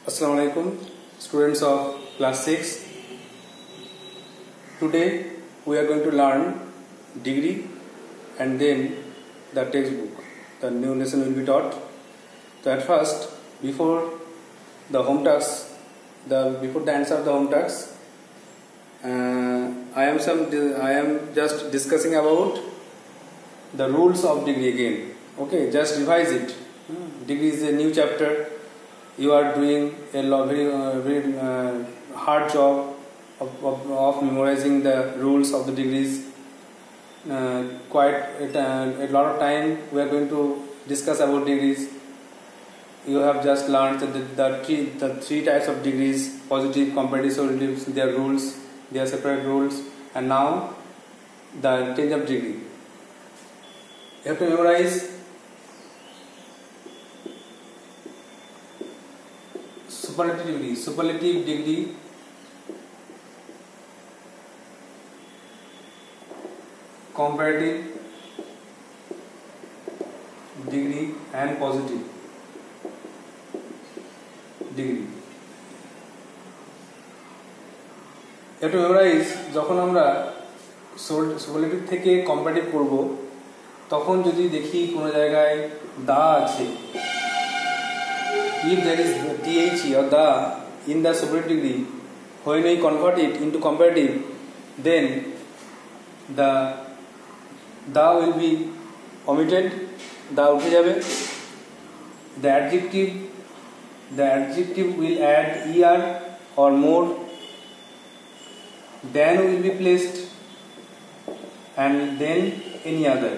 Assalamu alaikum, students of class 6. Today we are going to learn degree and then the textbook. The new lesson will be taught. So at first, before the home tasks, before the answer of the home tasks, I am just discussing about the rules of degree again. Okay, just revise it. Degree is a new chapter. You are doing a very hard job of memorizing the rules of the degrees. Quite a lot of time we are going to discuss about degrees. You have just learned the three types of degrees: positive, comparative, relative. Their rules, their separate rules, and now the change of degree. You have to memorize superlative degree, comparative degree, and positive degree. You have to memorize যখন আমরা superlative থেকে comparative করব তখন যদি দেখি কোনো জায়গায় দা আছে, if there is the or the in the superlative degree, when we convert it into comparative, then the will be omitted, the উঠে যাবে. The adjective will add er or more, then will be placed, and then any other.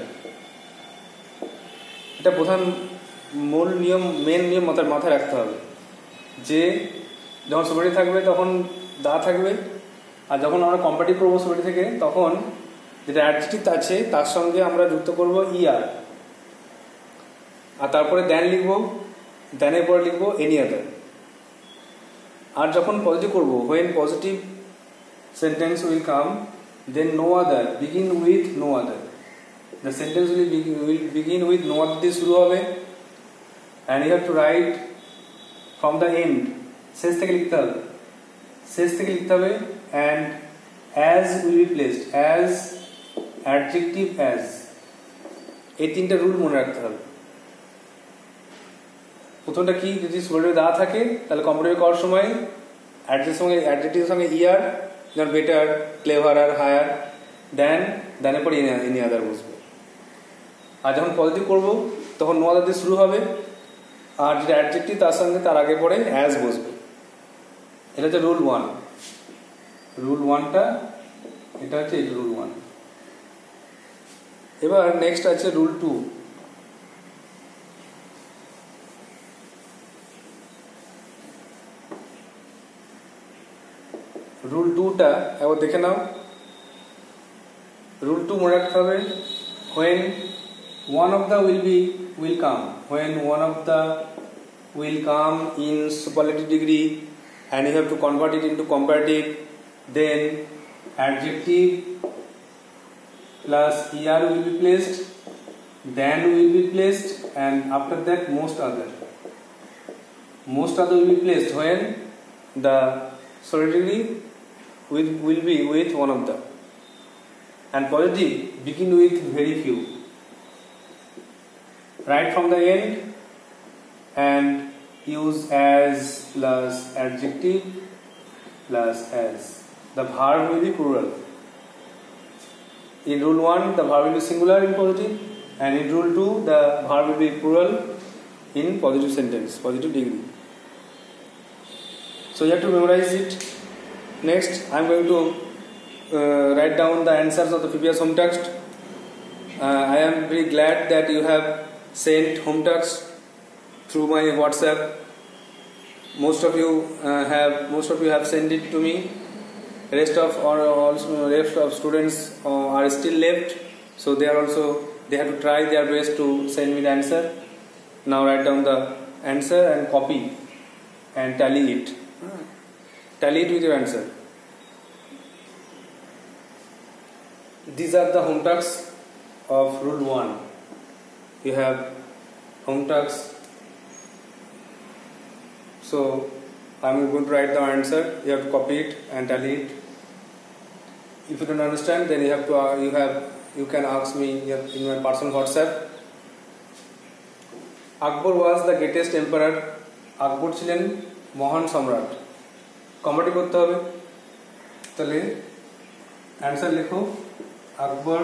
এটা প্রধান main নিয়ম মাথায় রাখতে হবে যে যখন সুপারিটি থাকবে তখন দা থাকবে, আর যখন আমরা কম্পারেটিভ করবো সুপারিটি থেকে তখন যেটা অ্যাডজেক্টিভ আছে তার সঙ্গে আমরা যুক্ত করব ইআর, আর তারপরে দেন লিখবো, দেনের পরে লিখবো এনি আদার. আর যখন পজিটিভ করব, when positive sentence will come, then no other, begin with no other. The sentence will begin with no other দিয়ে শুরু হবে, and you have to write from the end. শেষ থেকে লিখতে হবে, and as will be placed, as, adjective as. এই তিনটা rule মনে রাখতে হবে. প্রথমটা কি, যদি সুপারলেটিভ দা থাকে তাহলে কম্পারেটিভ করার সময় অ্যাডজেক্টিভের সঙ্গে ইয়ার, যেমন বেটার, ক্লেভারার, হায়ার, দেনের পর এনি আদার বসবে. আর যখন পজিটিভ করব তখন নো আদার দিয়ে শুরু হবে, আর যেটা অ্যাডজেক্টিভ তার সঙ্গে তার আগে পরে অ্যাজ বসবে. এটা হচ্ছে রুল 1. রুল 1টা এটা হচ্ছে রুল 1. এবার নেক্সট আছে রুল 2. রুল 2টা একবার দেখে নাও. রুল 2 মনে রাখতে হবে, when one of the will come, when one of the will come in superlative degree and you have to convert it into comparative, then adjective plus er will be placed, then will be placed, and after that most other will be placed when the superlative degree will be with one of the, and positive begin with very few. Right from the end and use as plus adjective plus as. The verb will be plural. In rule 1 the verb will be singular in positive, and in rule 2 the verb will be plural in positive sentence, positive degree. So you have to memorize it. Next I am going to write down the answers of the previous home text. I am very glad that you have sent home tasks through my WhatsApp. Most of you have sent it to me. Rest of students are still left, so they have to try their best to send me the answer. Now write down the answer and copy and tally it with your answer. These are the home tasks of rule 1. You have home tasks. So I'm going to write the answer. You have to copy it and tally it. If you don't understand, then you can ask me in my personal WhatsApp. Akbar was the greatest emperor. আকবর ছিলেন মহান সম্রাট। কমাটি করতে হবে, তাহলে answer লেখো আকবর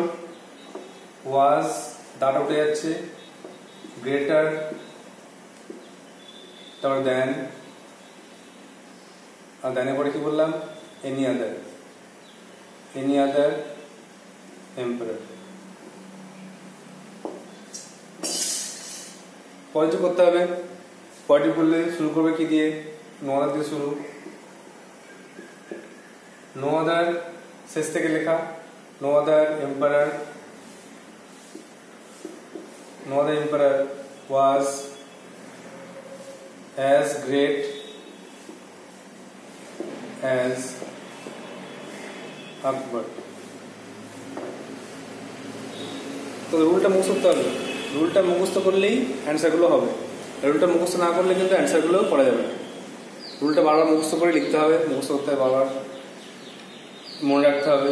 ওয়াজ, দাটা উঠে যাচ্ছে, greater, তারপর দেন, আর দেনের পরে কি বললাম, এনি আদার এম্পারার। পয়েন্ট করতে হবে। পয়েন্ট করলে শুরু করবে কি দিয়ে, নো আদার দিয়ে শুরু, নো আদার শেষ থেকে লেখা, নো আদার এম্পারার ওয়াজ as great as আকবর। তো রুলটা মুখস্থ করতে হবে। রুলটা মুখস্থ করলেই অ্যান্সারগুলো হবে, রুলটা মুখস্থ না করলে কিন্তু অ্যান্সারগুলো পড়া যাবে না। রুলটা বারবার মুখস্থ করে লিখতে হবে, মুখস্থ করতে হবে, বারবার মনে রাখতে হবে।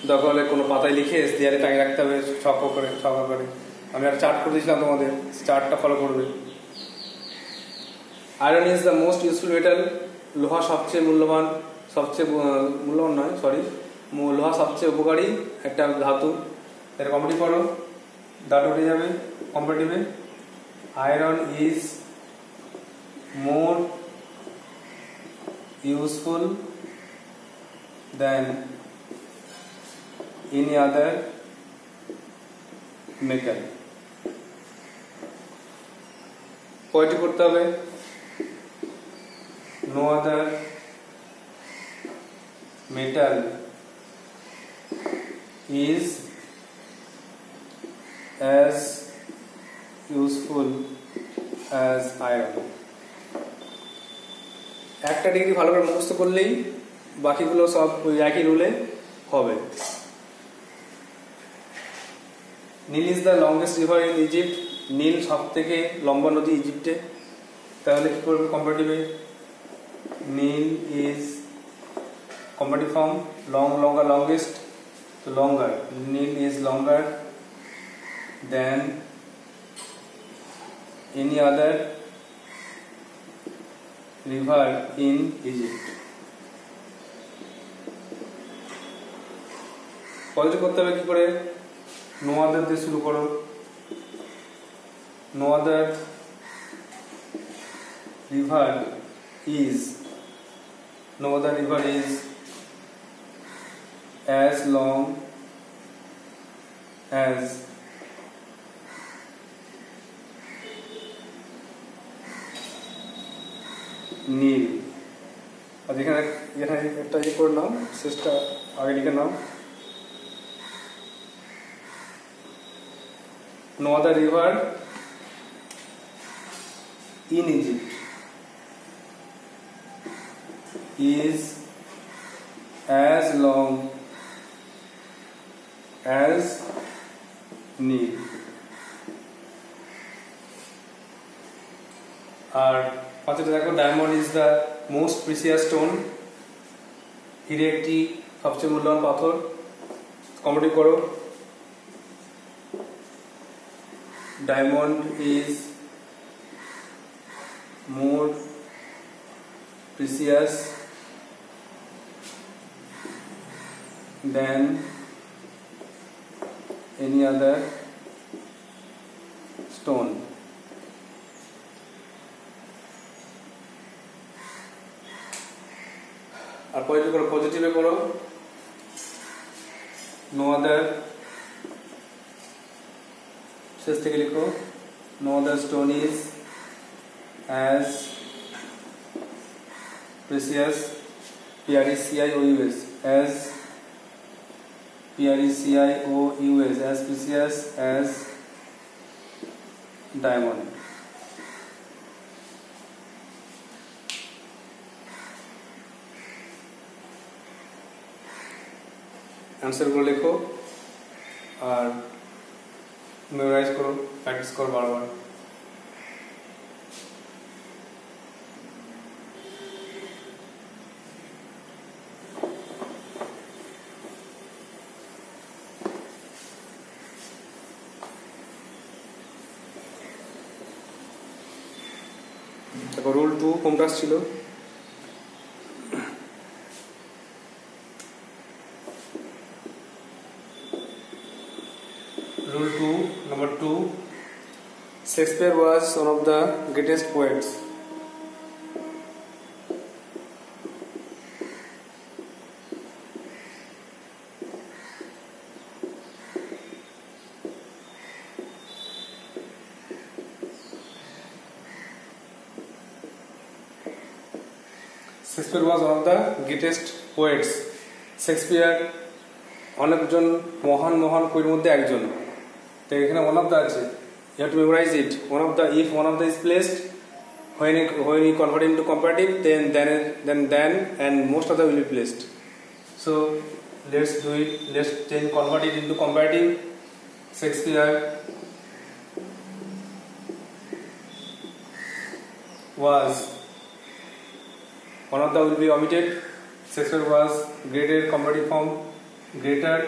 দরকার হলে কোনো পাতায় লিখে দেয়ালে টাঙিয়ে রাখতে হবে ছক করে। আমি একটা চার্ট করে দিয়েছিলাম তোমাদের, চার্টটা ফলো করবে। Iron is the most useful metal. লোহা সবচেয়ে মূল্যবান, লোহা সবচেয়ে উপকারী একটা ধাতু। এর কম্পারেটিভ করো, দাঁড় উঠে যাবে কম্পারেটিভে। Iron is more useful than any other metal. Point করতে হবে, no other metal is as useful as iron। একটা ডিগ্রি ভালো করে মুখস্থ করলেই বাকিগুলো সব ওই একই রুলে হবে। Nile is the longest river in Egypt. Nile সব থেকে লম্বা নদী ইজিপ্টে। তাহলে কি করবে কম্পারেটিভে, Nile is comparative form, longer, longest, so longer. Nile is longer than any other river in Egypt। Point করতে হবে কি করে, নো আদার দিয়ে শুরু করো। No other river is as long as Nile. আর এখানে একটা করে নাও, শেষটা আগে লিখে নাও। No other river in Egypt is as long as Nile। আর পাঁচটা দেখো, diamond is the most precious stone. হিরে একটি সবচেয়ে মূল্যবান পাথর। কম্পারেটিভ করো, diamond is more precious than any other stone। আর পজিটিভে করো, নো আদার শেষ থেকে লিখো, no other stone is as precious, as precious as diamond। Answer लिखो और मेमोराइज करो, प्रैक्टिस करो बार बार। তারপর রুল 2 কোনটা ছিল? Rule 2, number 2. Shakespeare was one of the greatest poets. Shakespeare was one of the greatest poets. Shakespeare অনেকজন মহান মহান কবির মধ্যে একজন। তো এখানে one of the আছে, you have to memorize it. If one of the is placed, when you convert it into comparative, then and most of the will be placed. So let's do it. Let's convert it into comparative. Shakespeare was, one of the will be omitted. Shakespeare was greater, comparative form, greater.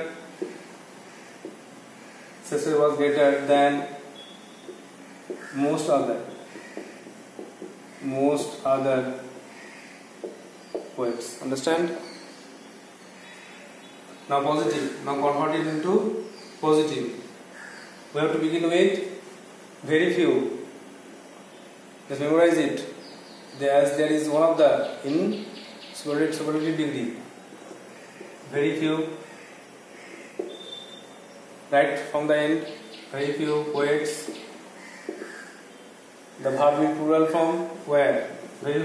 Shakespeare was greater than most other poets. Understand? Now positive. Now convert it into positive. We have to begin with very few. Just memorize it. There is one of the in superlative degree. Very few. Right from the end. Very few poets. The verb in plural form were. Very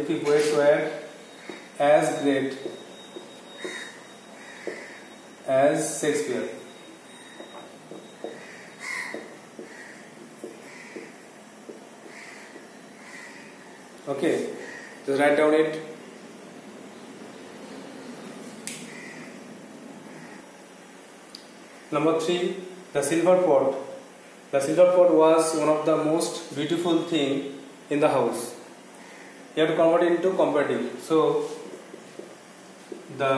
few poets were as great as Shakespeare. Okay, just write down it. Number 3, the silver pot. The silver pot was one of the most beautiful thing in the house. You have to convert it into comparative. So the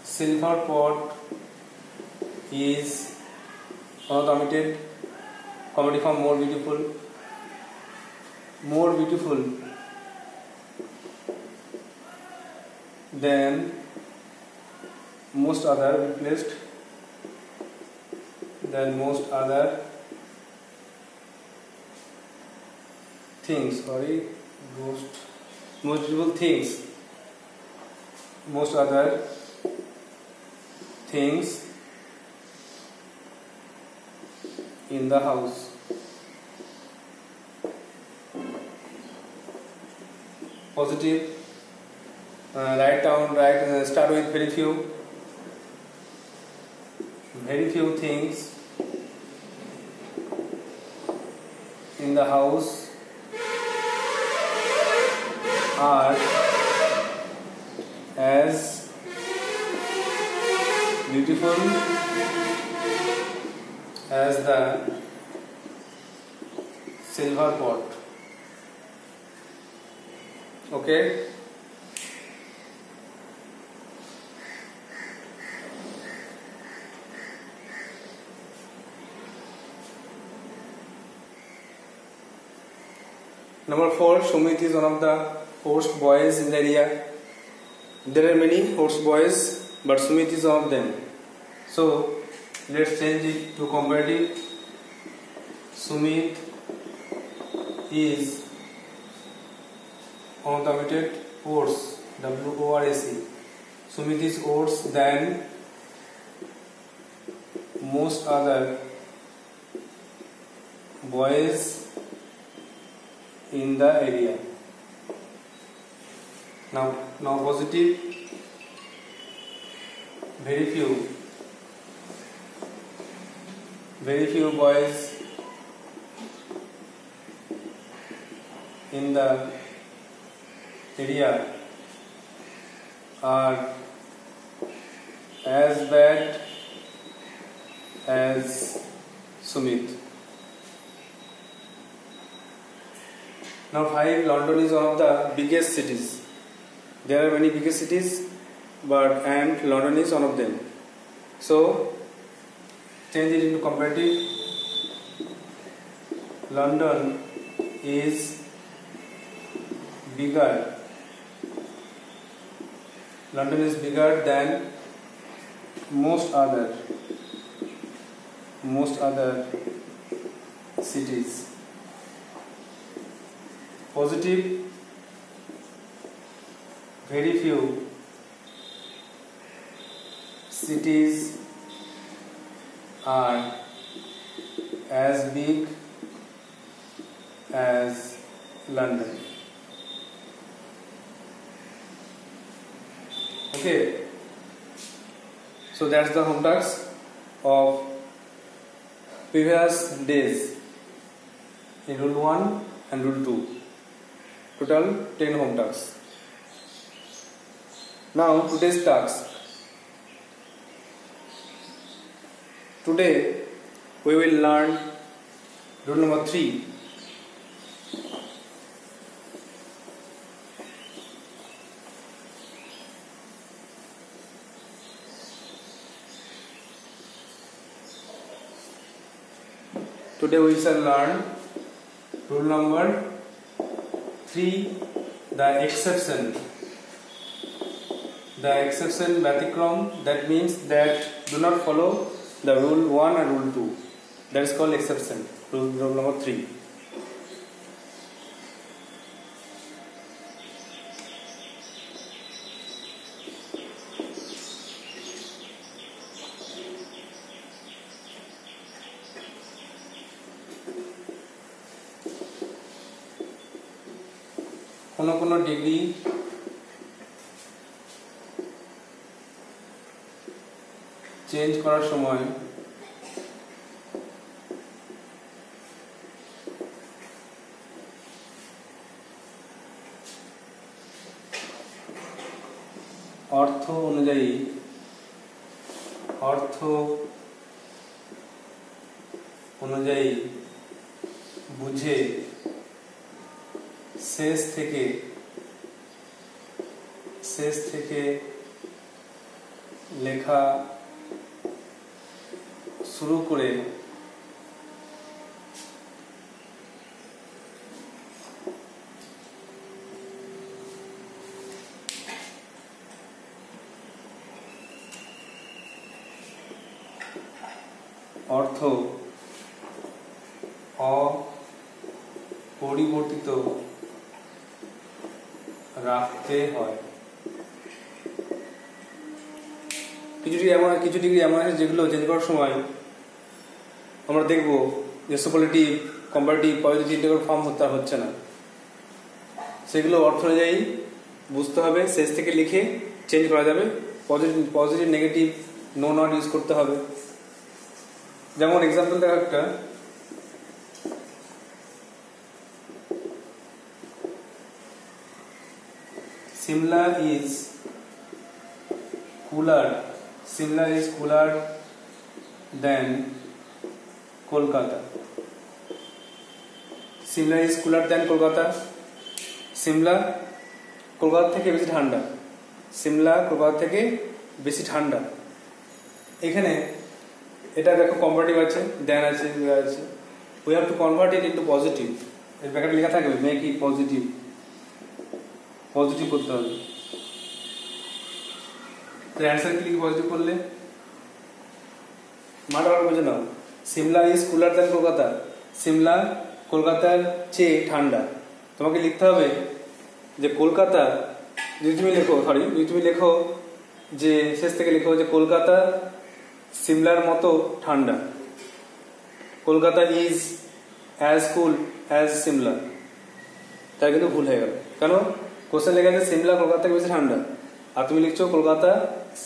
silver pot is one of the omitted, comparative form more beautiful than most other replaced than most other things. Most beautiful things. Most other things in the house. Positive. Start with very few things in the house are as beautiful as the silver pot. Okay. Number 4, Sumit is one of the host boys in the area. There are many host boys, but Sumit is one of them. So let's change it to comparative. Sumit is one of the omitted words, WORAC. Sumit is worse than most other boys in the area. Now positive. Very few boys in the area are as bad as Sumit. Now 5, London is one of the biggest cities. There are many biggest cities, and London is one of them. So change it into comparative. London is bigger. London is bigger than most other cities. Positive, very few cities are as big as London. Okay, so that's the home task of previous days in rule 1 and rule 2. Total 10 home tasks. Now today's task. Today we will learn rule number 3. Today we shall learn rule number 3, the exception. The exception Vyathikrama, that means that do not follow the rule 1 and rule 2. That is called exception. Rule number 3. কোনো degree change করার সময় অর্থ অনুযায়ী বুঝে শেষ থেকে লেখা শুরু করে অর্থ অপরিবর্তিত রাখতে হয়। কিছু ডিগ্রি এমন আছে যেগুলো চেঞ্জ করার সময় আমরা দেখব যে সুপারলেটিভ, কম্পারেটিভ, পজিটিভ তিনটে ফর্ম হচ্ছে না, সেগুলো অর্থ অনুযায়ী বুঝতে হবে, শেষ থেকে লিখে চেঞ্জ করা যাবে। Positive negative no not use করতে হবে। যেমন এক্সাম্পল দেখা একটা, Simla is cooler than Kolkata. Simla is cooler than Kolkata. Simla Kolkata থেকে বেশি ঠান্ডা। সিমলা কলকাতা থেকে বেশি ঠান্ডা। এখানে এটা দেখো কম্পারেটিভ আছে, দেন আছে, আছে। We have to convert it into positive. এর ব্র্যাকেটে লেখা থাকবে মেক ইট পজিটিভ করতে হবে। তো অ্যান্সার কি পজিটিভ করলে মাটা বুঝে নাও। Shimla is cooler than Kolkata. Shimla কলকাতার চেয়ে ঠান্ডা। তোমাকে লিখতে হবে যে কলকাতা, যদি তুমি লেখো যে শেষ থেকে লেখো যে কলকাতা সিমলার মতো ঠান্ডা। Kolkata is as cool as Shimla, তাই কিন্তু ভুল হয়ে গেল। কেন? কোশ্চেন লেখা আছে সিমলা কলকাতা থেকে বেশি ঠান্ডা, আর তুমি লিখছো কলকাতা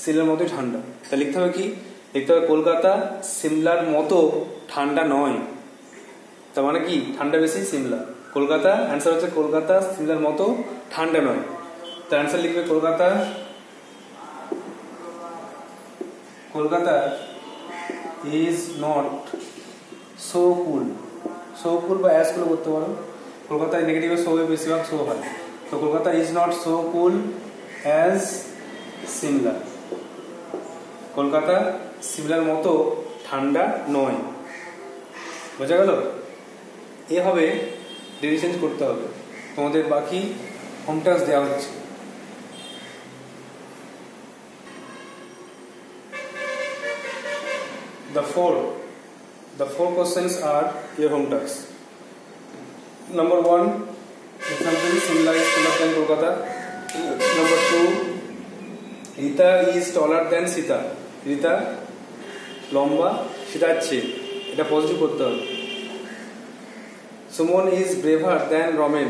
সিমলার মতোই ঠান্ডা। তাই লিখতে হবে কি? লিখতে হবে কলকাতা সিমলার মতো ঠান্ডা নয়। তার মানে কি? ঠান্ডা বেশি সিমলা। কলকাতা অ্যান্সার হচ্ছে কলকাতা সিমলার মতো ঠান্ডা নয়। তো অ্যান্সার লিখবে কলকাতা ইজ নট সো কুল বা অ্যাজ কুল করতে পারো। কলকাতায় নেগেটিভে সো বেশিরভাগ সো হয়। তো Kolkata is not so cool as Shimla. Kolkata সিমলার মতো ঠান্ডা নয়। বোঝা গেল? এ হবে ডিগ্রি চেঞ্জ করতে হবে। তোমাদের বাকি হোম টাস্ক দেওয়া হচ্ছে। The four questions are your home tasks. Number 1, example, Simla is taller than Kolkata. Number 2, Rita is taller than Sita. Rita লম্বা, সীতার চেয়ে, এটা পজিটিভ করতে হবে। Suman is braver than Ramen.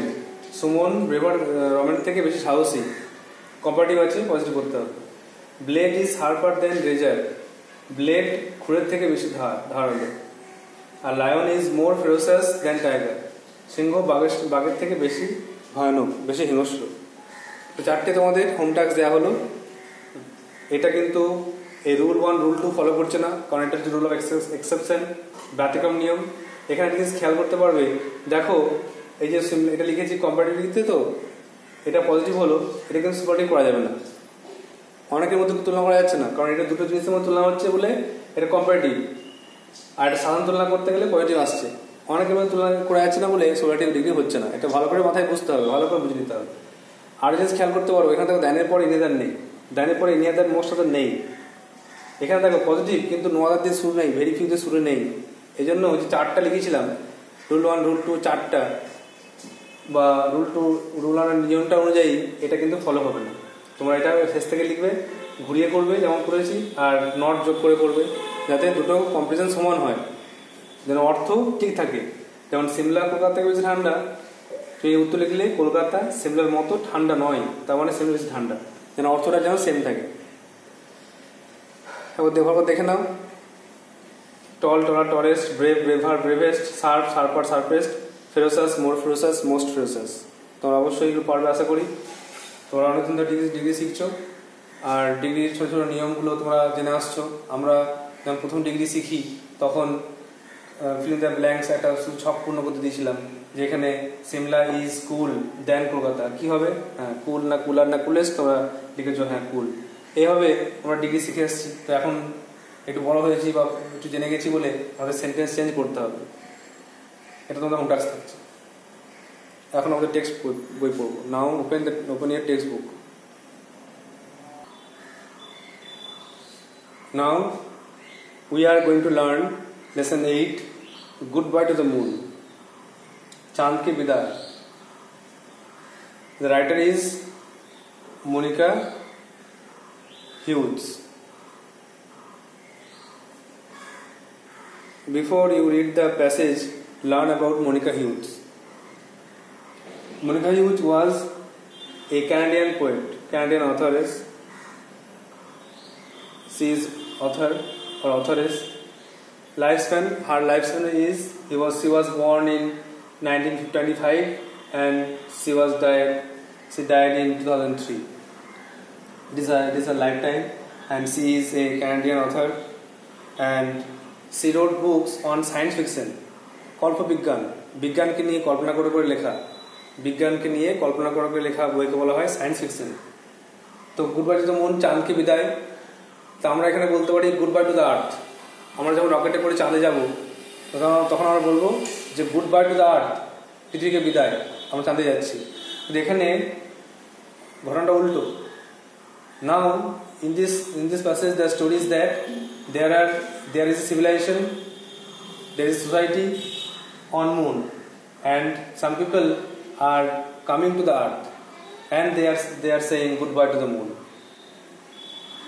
Suman braver Ramen থেকে বেশি সাহসী, কম্পারেটিভ আছে, পজিটিভ করতে হবে। Blade is sharper than razor. Blade খুরের থেকে বেশি ধারালো। আর lion is more ferocious than tiger. সিংহ বাঘের থেকে বেশি ভয়ানক, বেশি হিংস্র। তো 4টে তোমাদের হোম টাস্ক দেওয়া হলো। এটা কিন্তু এই রুল 1 রুল 2 ফলো করছে না, কারণ এটা হচ্ছে রুল অফ এক্সেপশন, ব্যতিক্রম নিয়ম। এখানে জিনিস খেয়াল করতে পারবে, দেখো এই যে এটা লিখেছি কম্পারেটিভিতে, তো এটা পজিটিভ হলো, এটা কিন্তু সুপারটিভ করা যাবে না, অনেকের মধ্যে তুলনা করা যাচ্ছে না, কারণ এটা দুটো জিনিসের মধ্যে তুলনা হচ্ছে বলে এটা কম্পারেটিভ, আর এটা সাধারণ তুলনা করতে গেলে পজিটিভ আসছে। অনেকের মধ্যে তুলনা করা যাচ্ছে না বলে সুপারটিভ ডিগ্রি হচ্ছে না। এটা ভালো করে মাথায় বুঝতে হবে, ভালো করে বুঝে নিতে হবে। আর জিনিস খেয়াল করতে পারবো, এখানে দেখো দ্যানের পরে ইনিদার নেই, দ্যানের পরে ইনিদার মোস্ট অফ নেই। এখানে দেখো পজিটিভ, কিন্তু নো আদার দিয়ে শুরু নেই, ভেরি ফিউ দিয়ে শুরু নেই। এই জন্য যে 4টা লিখেছিলাম, রুল 1 রুল 2 4টা, বা রুল 1 নিয়মটা অনুযায়ী এটা কিন্তু ফলো হবে না। তোমরা এটা শেষ থেকে লিখবে, ঘুরিয়ে করবে যেমন করেছি, আর নট যোগ করে করবে, যাতে দুটো কম্পারিজন সমান হয়, যেন অর্থ ঠিক থাকে। যেমন সিমলা কলকাতা থেকে বেশি ঠান্ডা, তো এই উত্তর লিখলে কলকাতা সিমলার মতো ঠান্ডা নয়, তার মানে সিমলা বেশি ঠান্ডা, যেন অর্থটা যেন সেম থাকে। এবার দেখে নাও, tall taller tallest, brave braver bravest, sharp sharper sharpest, ferocious more ferocious most ferocious. তোমরা অবশ্যই এগুলো পারবে আশা করি। তোমরা অনেকদিন ধরে ডিগ্রি শিখছো, আর ডিগ্রির ছোটো ছোটো নিয়মগুলো তোমরা জেনে আসছো। আমরা যখন প্রথম ডিগ্রি শিখি তখন ফিল দ্য ব্ল্যাঙ্কস একটা ছক পূর্ণ করতে দিয়েছিলাম, যেখানে সিমলা ইজ কুল দেন কলকাতা। কি হবে? হ্যাঁ, কুল না কুলার না কুলেস্ট, তোমরা লিখেছো হ্যাঁ কুল। এইভাবে আমরা ডিগ্রি শিখে এসেছি। তো এখন একটু বড় হয়েছি বা একটু জেনে গেছি বলে আমাদের সেন্টেন্স চেঞ্জ করতে হবে, এটা তোমাদের হোম টাস্ক থাকছে। এখন আমাদের টেক্সট বই পড়বো। Now open your text book. Now we are going to learn lesson 8, Goodbye to the Moon. Chand ki Biday. The writer is Monica Hughes. Before you read the passage, learn about Monica Hughes. Monica Hughes was a Canadian poet, Canadian authoress. She is author or authoress. Her lifespan is she was born in 1925 and she died in 2003. It is a lifetime, and she is a Canadian author, and she wrote books on science fiction. কল্পবিজ্ঞান, বিজ্ঞানকে নিয়ে কল্পনা করে লেখা, বিজ্ঞানকে নিয়ে কল্পনা করে লেখা বইকে বলা হয় science fiction. তো গুডবাই টু দ্য মুন, চাঁদকে বিদায়। তো আমরা এখানে বলতে পারি good bye to the earth. আমরা যখন রকেটে করে চাঁদে যাব তখন আমরা বলবো যে good bye to the earth, পৃথিবীকে বিদায়, আমরা চাঁদে যাচ্ছি। কিন্তু এখানে ঘটনাটা উল্টো। নাও in this passage the story is that there is a civilization, there is a society on moon, and some people are coming to the earth and they are saying goodbye to the moon.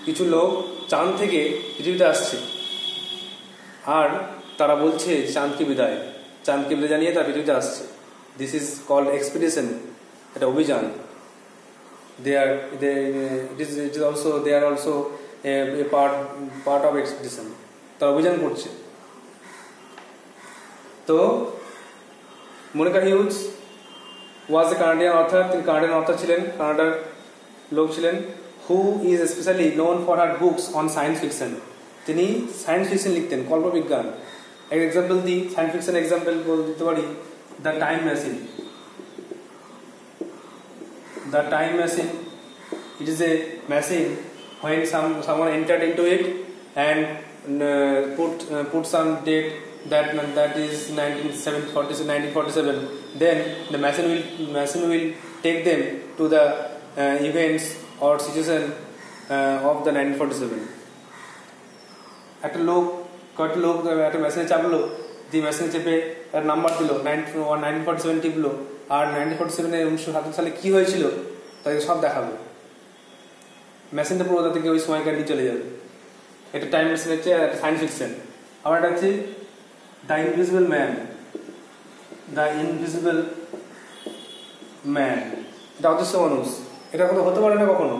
কিছু লোক চাঁদ থেকে পৃথিবীতে আসছে আর তারা বলছে চাঁদকে বিদায় জানিয়ে তারা পৃথিবীতে আসছে। দিস ইজ কল্ড এক্সপিডিশন, এটা অভিযান। they are also a part of expedition, তারা অভিযান করছে। তো মনিকা হিউজ ওয়াজ এ কানাডিয়ান অথর, তিনি কানাডিয়ান অথর ছিলেন, কানাডার লোক ছিলেন। who is especially known for her books on science fiction. তিনি সায়েন্স ফিকশন লিখতেন, কল্পবিজ্ঞান। এক এক্সাম্পল দিই, সায়েন্স ফিকশন এক্সাম্পল দিতে পারি the time machine. The time machine, it is a machine when someone entered into it and put some date that is 1947, then the machine will take them to the events or situation of the 1947. একটা লোক কয়েকটা লোক একটা মেশিনে চাপলো, দিয়ে মেশিনে চেপে একটা নাম্বার দিল 1947 টিপলো, আর 1947 সালে কি হয়েছিল তাদেরকে সব দেখাবে। মেশিনটা পুরো তাদেরকে ওই সময়কার নিয়ে চলে যাবে। এটা টাইম মেশিন হচ্ছে সায়েন্স ফিকশন। আবার একটা হচ্ছে the invisible man. The invisible man, এটা অদৃশ্য মানুষ। এটা কখনো হতে পারে না, কখনো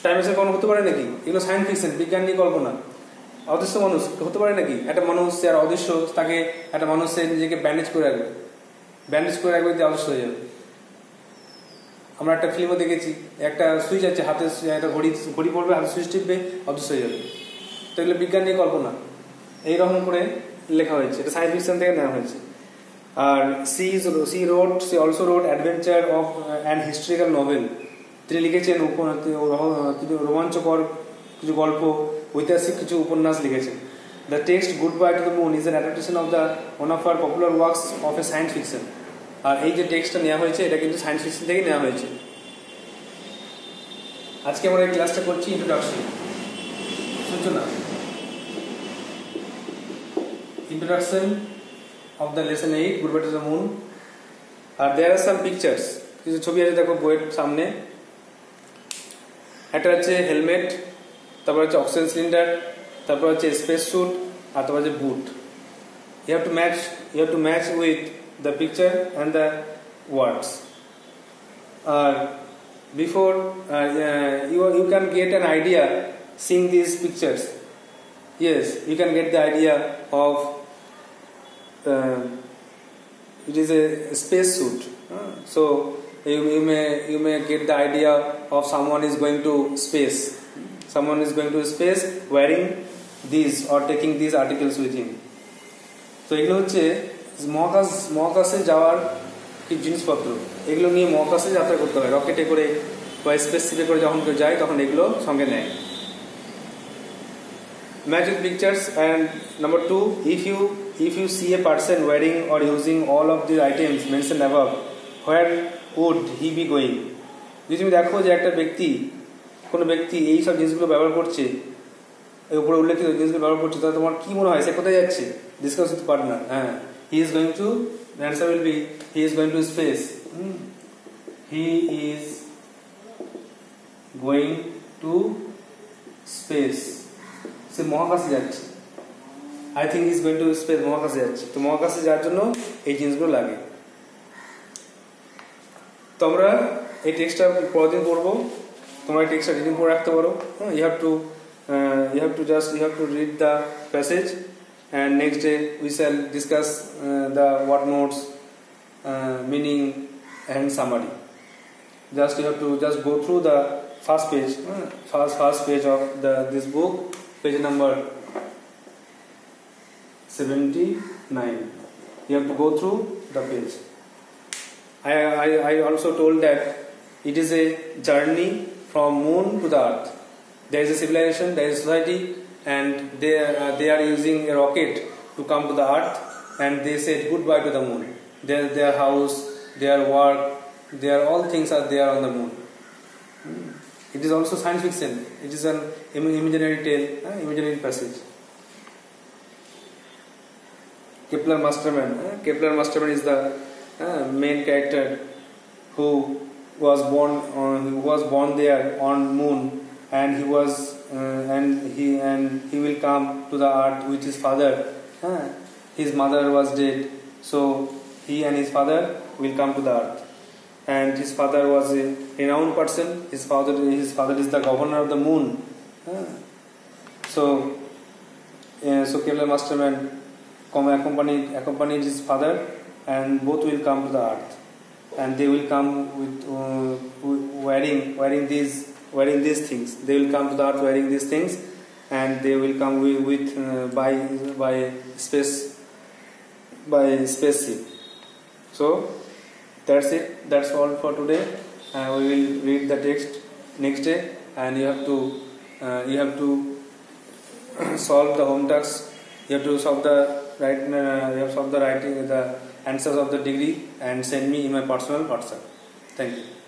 টাইম মেশিন কখনো হতে পারে নাকি? এগুলো সায়েন্স ফিকশন, বিজ্ঞান নিয়ে কল্পনা। অদৃশ্য মানুষ হতে পারে নাকি? একটা মানুষ যার অদৃশ্য, তাকে একটা মানুষ নিজেকে ব্যান্ডেজ করে রাখবে, দিয়ে অদৃশ্য হয়ে যাবে। আমরা একটা ফিল্মও দেখেছি, একটা সুইচ আছে হাতে, একটা ঘড়ি পড়বে, হাতে সুইচ টিপবে, অদৃশ্য হয়ে যাবে। তো এগুলো বিজ্ঞান নিয়ে কল্পনা, এইরকম করে লেখা হয়েছে, এটা সায়েন্স ফিকশন থেকে নেওয়া হয়েছে। আর she also wrote adventure of and historical novel. তিনি লিখেছেন কিছু রোমাঞ্চকর কিছু গল্প, ঐতিহাসিক কিছু উপন্যাস লিখেছেন। The text good bye to the moon is an adaptation of the one of our popular works of a science fiction. আর এই যে টেক্সটটা নেওয়া হয়েছে, এটা কিন্তু সায়েন্স ফিকশন থেকেই নেওয়া হয়েছে। আজকে আমরা এই ক্লাসটা করছি ইন্ট্রোডাকশন, সূচনা, introduction of the lesson 8 Goodbye to the Moon. R there are some pictures, কিছু ছবি আছে দেখো বইয়ের সামনে। একটা হচ্ছে হেলমেট, তারপর হচ্ছে অক্সিজেন সিলিন্ডার, তারপর হচ্ছে স্পেস স্যুট, আর তারপর হচ্ছে বুট। you have to match with the picture and the words. Before you can get an idea seeing these pictures. Yes, you can get the idea of it is a space suit. So you may get the idea of someone is going to space. Someone is going to space wearing these or taking these articles with him. তো এগুলো হচ্ছে মহাকাশে যাওয়ার কিছু জিনিসপত্র, এগুলো নিয়ে মহাকাশে যাত্রা করতে হয় রকেটে করে বা স্পেসশিপে করে। যখন কেউ যায় তখন এগুলো সঙ্গে নেয়। Match with pictures. And number 2, if you see a person wearing or using all of the items mentioned above, where would he be going? যদি তুমি দেখো যে একটা কোনো ব্যক্তি এই সব জিনিসগুলো ব্যবহার করছে, এই উপরে উল্লেখিত জিনিসগুলো ব্যবহার করছে, তাহলে তোমার কি মনে হয় সে কোথায় যাচ্ছে? Discuss with partner. হ্যাঁ, he is going to, the answer will be he is going to space. He is going to space. সে মহাকাশে যাচ্ছে। I think is going to space, মহাকাশে যাচ্ছে। তো মহাকাশে যাওয়ার জন্য এই জিনিসগুলো লাগে। তো আমরা এই টেক্সটটা পরদিন পড়বো, তোমরা এই টেক্সটটা রিডিং করে রাখতে পারো। You have to read the passage, and next day we shall discuss the word notes, meaning and summary. Just you have to just go through the first page of this book, page number 79. You have to go through the page. I also told that it is a journey from moon to the earth. There is a civilization, there is a society, and they are using a rocket to come to the earth, and they said goodbye to the moon. Their house, their work, all things are there on the moon. It is also science fiction. It is an imaginary tale, imaginary passage. Kepler Masterman is the main character who was born there on moon, and he will come to the earth with his father. His mother was dead, so he and his father will come to the earth. And his father was a renowned person. His father is the governor of the moon. So Kepler Masterman accompanied his father, and both will come to the earth, and they will come with wearing these things. They will come to the earth wearing these things, and they will come with spaceship. So that's it. That's all for today. We will read the text next day, and you have to solve the home tasks. You have to solve the writing, the answers of the degree and send me in my personal WhatsApp. Thank you.